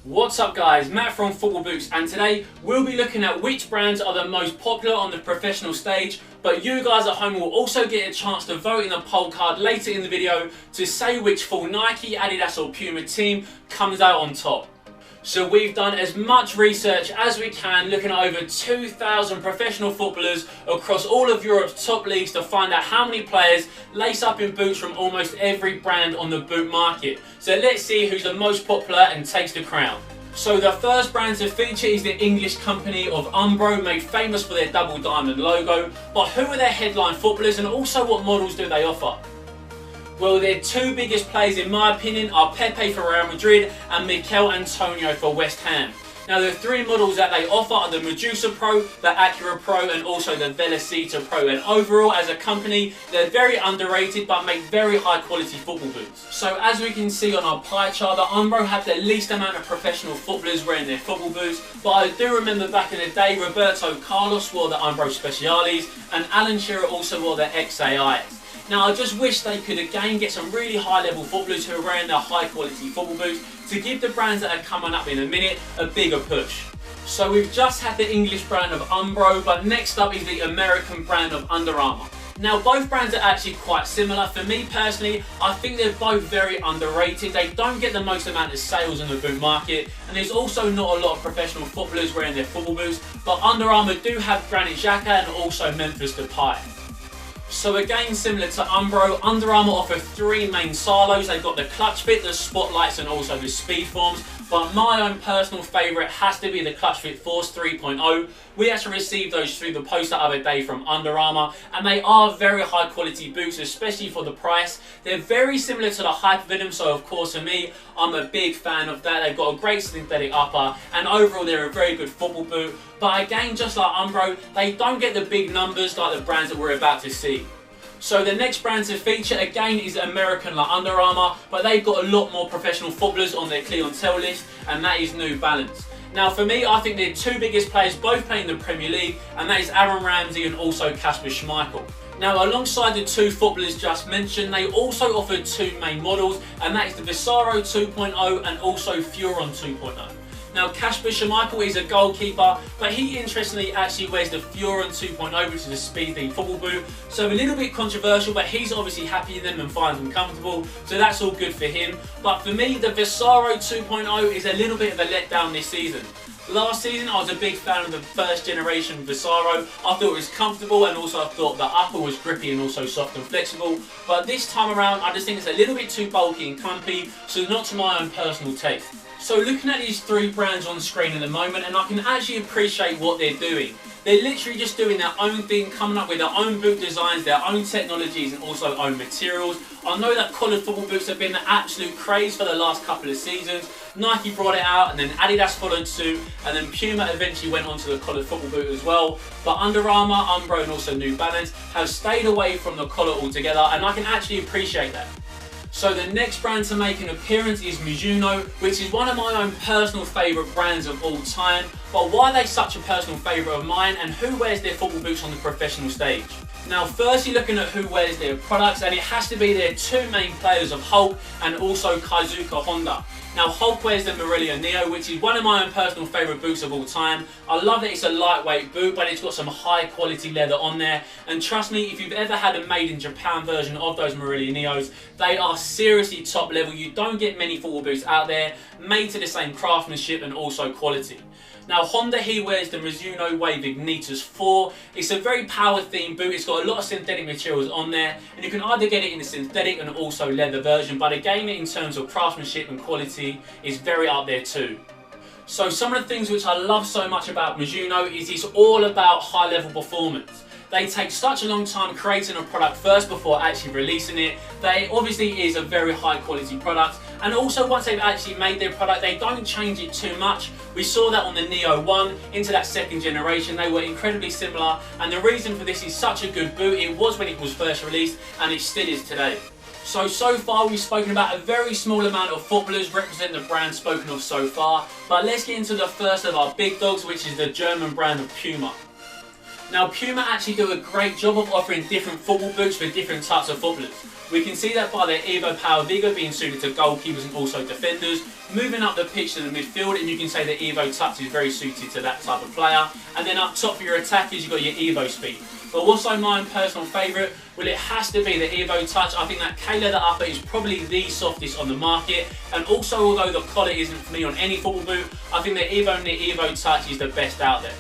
What's up guys, Matt from Football Boots, and today we'll be looking at which brands are the most popular on the professional stage, but you guys at home will also get a chance to vote in the poll card later in the video to say which full Nike, Adidas or Puma team comes out on top. So we've done as much research as we can, looking at over 2,000 professional footballers across all of Europe's top leagues to find out how many players lace up in boots from almost every brand on the boot market. So let's see who's the most popular and takes the crown. So the first brand to feature is the English company of Armour, made famous for their double diamond logo. But who are their headline footballers, and also what models do they offer? Well, their two biggest players in my opinion are Pepe for Real Madrid and Mikel Antonio for West Ham. Now the three models that they offer are the Medusa Pro, the Acura Pro and also the Velocita Pro, and overall as a company they're very underrated but make very high quality football boots. So as we can see on our pie chart, the Armour have the least amount of professional footballers wearing their football boots, but I do remember back in the day Roberto Carlos wore the Armour Speciales and Alan Shearer also wore the XAIs. Now I just wish they could again get some really high level footballers who are wearing their high quality football boots to give the brands that are coming up in a minute a bigger push. So we've just had the English brand of Armour, but next up is the American brand of Under Armour. Now both brands are actually quite similar. For me personally, I think they're both very underrated. They don't get the most amount of sales in the boot market, and there's also not a lot of professional footballers wearing their football boots, but Under Armour do have Granit Xhaka and also Memphis Depay. So again, similar to Umbro, Under Armour offer three main silos. They've got the clutch fit, the spotlights and also the speed forms. But my own personal favourite has to be the Clutch Fit Force 3.0. We actually received those through the post the other day from Under Armour, and they are very high quality boots, especially for the price. They're very similar to the Hypervenom, so of course for me, I'm a big fan of that. They've got a great synthetic upper, and overall they're a very good football boot. But again, just like Umbro, they don't get the big numbers like the brands that we're about to see. So the next brand to feature again is American like Under Armour, but they've got a lot more professional footballers on their clientele list, and that is New Balance. Now for me, I think their two biggest players both play in the Premier League, and that is Aaron Ramsey and also Kasper Schmeichel. Now alongside the two footballers just mentioned, they also offer two main models, and that is the Visaro 2.0 and also Furon 2.0. Now Kasper Schmeichel is a goalkeeper, but he interestingly actually wears the Furon 2.0, which is a speed themed football boot. So a little bit controversial, but he's obviously happy in them and finds them comfortable, so that's all good for him. But for me, the Visaro 2.0 is a little bit of a letdown this season. Last season I was a big fan of the first generation Visaro. I thought it was comfortable, and also I thought the upper was grippy and also soft and flexible. But this time around I just think it's a little bit too bulky and clumpy, so not to my own personal taste. So looking at these three brands on screen at the moment, and I can actually appreciate what they're doing. They're literally just doing their own thing, coming up with their own boot designs, their own technologies and also own materials. I know that collared football boots have been the absolute craze for the last couple of seasons. Nike brought it out, and then Adidas followed suit, and then Puma eventually went on to the collared football boot as well. But Under Armour, Umbro and also New Balance have stayed away from the collar altogether, and I can actually appreciate that. So the next brand to make an appearance is Mizuno, which is one of my own personal favourite brands of all time. But why are they such a personal favourite of mine, and who wears their football boots on the professional stage? Now firstly, looking at who wears their products, and it has to be their two main players of Hulk and also Kazuka Honda. Now Hulk wears the Merilia Neo, which is one of my own personal favourite boots of all time. I love that it's a lightweight boot, but it's got some high quality leather on there. And trust me, if you've ever had a made in Japan version of those Merilia Neos, they are seriously top level. You don't get many football boots out there made to the same craftsmanship and also quality. Now Honda, he wears the Mizuno Wave Ignitus 4. It's a very power themed boot. It's got a lot of synthetic materials on there, and you can either get it in the synthetic and also leather version, but again in terms of craftsmanship and quality is very up there too. So some of the things which I love so much about Mizuno is it's all about high level performance. They take such a long time creating a product first before actually releasing it. They obviously is a very high quality product, and also once they've actually made their product, they don't change it too much. We saw that on the Neo 1 into that second generation. They were incredibly similar, and the reason for this is such a good boot. It was when it was first released, and it still is today. So far we've spoken about a very small amount of footballers represent the brand spoken of so far, but let's get into the first of our big dogs, which is the German brand of Puma. Now Puma actually do a great job of offering different football boots for different types of footballers. We can see that by their Evo Power Vigo being suited to goalkeepers and also defenders, moving up the pitch to the midfield, and you can say the Evo Touch is very suited to that type of player. And then up top for your attackers, you've got your Evo Speed. But what's my personal favourite? Well, it has to be the Evo Touch. I think that K-leather upper is probably the softest on the market. And also, although the collar isn't for me on any football boot, I think the Evo Touch is the best out there.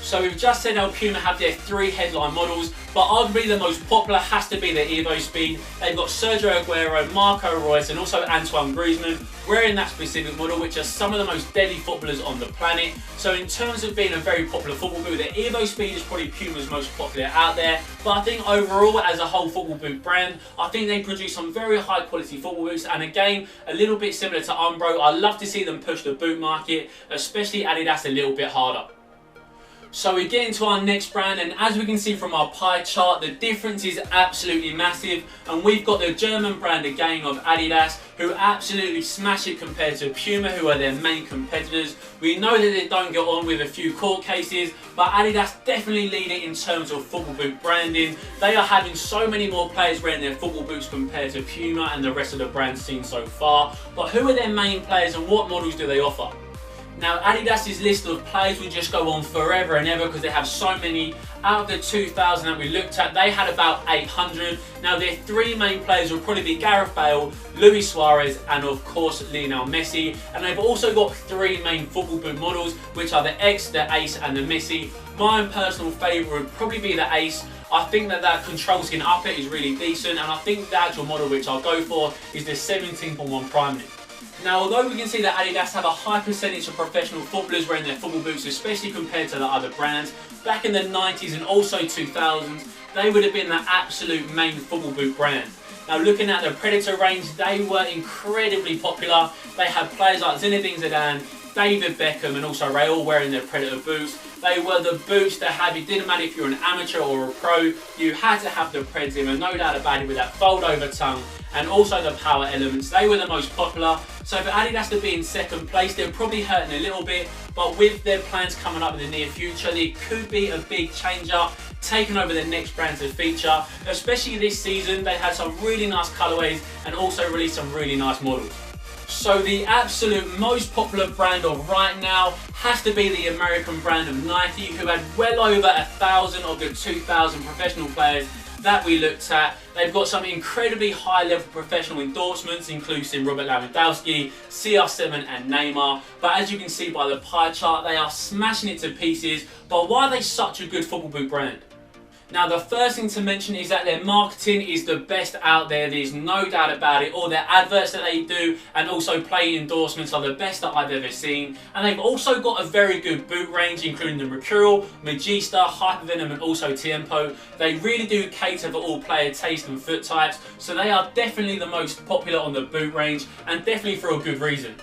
So we've just said how Puma have their 3 headline models, but arguably the most popular has to be the Evo Speed. They've got Sergio Aguero, Marco Reus and also Antoine Griezmann wearing that specific model, which are some of the most deadly footballers on the planet. So in terms of being a very popular football boot, the Evo Speed is probably Puma's most popular out there. But I think overall, as a whole football boot brand, I think they produce some very high quality football boots, and again, a little bit similar to Umbro, I love to see them push the boot market, especially Adidas, a little bit harder. So we get into our next brand, and as we can see from our pie chart, the difference is absolutely massive. And we've got the German brand again of Adidas, who absolutely smash it compared to Puma, who are their main competitors. We know that they don't get on with a few court cases, but Adidas definitely lead it in terms of football boot branding. They are having so many more players wearing their football boots compared to Puma and the rest of the brands seen so far. But who are their main players and what models do they offer? Now Adidas's list of players will just go on forever and ever because they have so many. Out of the 2,000 that we looked at, they had about 800. Now their 3 main players will probably be Gareth Bale, Luis Suarez and of course Lionel Messi. And they've also got 3 main football boot models, which are the X, the Ace and the Messi. My personal favourite would probably be the Ace. I think that control skin upper is really decent, and I think the actual model which I'll go for is the 17.1 Prime Knit. Now, although we can see that Adidas have a high percentage of professional footballers wearing their football boots, especially compared to the other brands, back in the 90s and also 2000s, they would have been the absolute main football boot brand. Now, looking at the Predator range, they were incredibly popular. They had players like Zinedine Zidane, David Beckham and also Ray all wearing their Predator boots. They were the boots that had, it didn't matter if you're an amateur or a pro, you had to have the Preds in, and no doubt about it, with that fold over tongue and also the power elements. They were the most popular. So for Adidas to be in second place, they're probably hurting a little bit, but with their plans coming up in the near future, there could be a big change up, taking over the next brand to feature. Especially this season, they had some really nice colourways and also released some really nice models. So the absolute most popular brand of right now has to be the American brand of Nike, who had well over 1,000 of the 2,000 professional players that we looked at. They've got some incredibly high level professional endorsements, including Robert Lewandowski, CR7 and Neymar. But as you can see by the pie chart, they are smashing it to pieces. But why are they such a good football boot brand? Now, the first thing to mention is that their marketing is the best out there. There's no doubt about it. All their adverts that they do and also play endorsements are the best that I've ever seen. And they've also got a very good boot range, including the Mercurial, Magista, Hypervenom and also Tiempo. They really do cater for all player taste and foot types. So they are definitely the most popular on the boot range, and definitely for a good reason.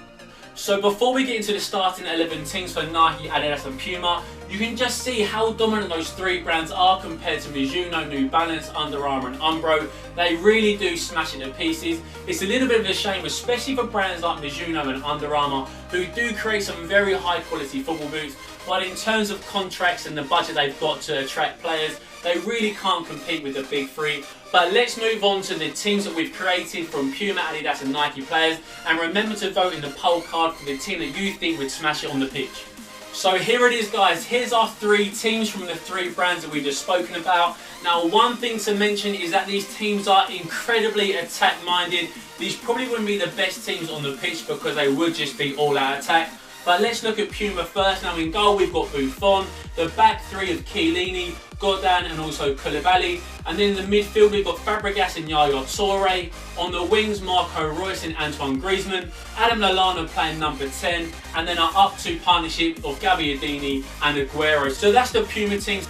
So before we get into the starting 11 teams for Nike, Adidas and Puma, you can just see how dominant those 3 brands are compared to Mizuno, New Balance, Under Armour and Umbro. They really do smash it to pieces. It's a little bit of a shame, especially for brands like Mizuno and Under Armour, who do create some very high quality football boots, but in terms of contracts and the budget they've got to attract players, they really can't compete with the big 3. But let's move on to the teams that we've created from Puma, Adidas and Nike players, and remember to vote in the poll card for the team that you think would smash it on the pitch. So here it is, guys. Here's our 3 teams from the 3 brands that we've just spoken about. Now, one thing to mention is that these teams are incredibly attack minded. These probably wouldn't be the best teams on the pitch because they would just be all out attack. But let's look at Puma first. Now in goal we've got Buffon, the back 3 of Chiellini, Godin and also Koulibaly, and then in the midfield we've got Fabregas and Yaya Toure. On the wings, Marco Reus and Antoine Griezmann, Adam Lallana playing number 10, and then our up 2 partnership of Gabbiadini and Aguero. So that's the Puma team.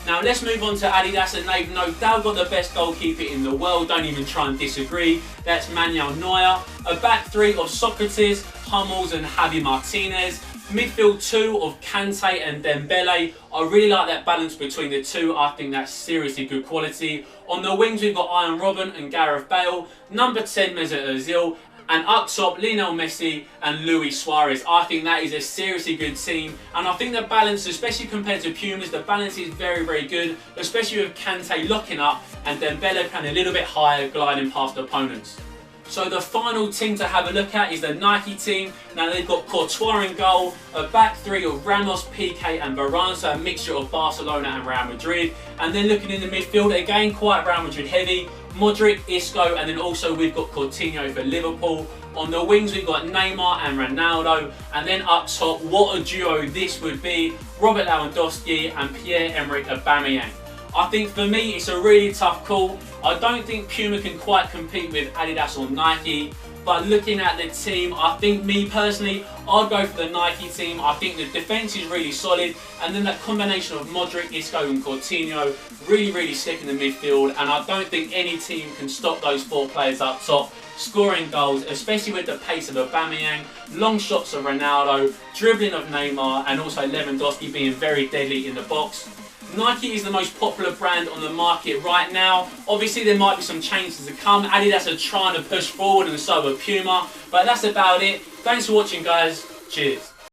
Now let's move on to Adidas, and they've no doubt got the best goalkeeper in the world, don't even try and disagree. That's Manuel Neuer. A back 3 of Socrates, Hummels and Javi Martinez. Midfield 2 of Kante and Dembele. I really like that balance between the 2. I think that's seriously good quality. On the wings we've got Ian Robben and Gareth Bale. Number 10 Mesut Ozil. And up top, Lionel Messi and Luis Suarez. I think that is a seriously good team. And I think the balance, especially compared to Puma's, the balance is very, very good. Especially with Kante locking up and Dembele playing a little bit higher, gliding past opponents. So the final team to have a look at is the Nike team. Now they've got Courtois in goal, a back three of Ramos, Piqué and Varane, so a mixture of Barcelona and Real Madrid. And then looking in the midfield, again quite Real Madrid heavy, Modric, Isco, and then also we've got Coutinho for Liverpool. On the wings we've got Neymar and Ronaldo, and then up top, what a duo this would be, Robert Lewandowski and Pierre-Emerick Aubameyang. I think for me it's a really tough call. I don't think Puma can quite compete with Adidas or Nike, but looking at the team, I think me personally, I'd go for the Nike team. I think the defence is really solid, and then that combination of Modric, Isco and Coutinho, really slick in the midfield, and I don't think any team can stop those four players up top scoring goals, especially with the pace of Aubameyang, long shots of Ronaldo, dribbling of Neymar, and also Lewandowski being very deadly in the box. Nike is the most popular brand on the market right now. Obviously there might be some changes to come. Adidas are trying to push forward and so are Puma. But that's about it. Thanks for watching guys. Cheers.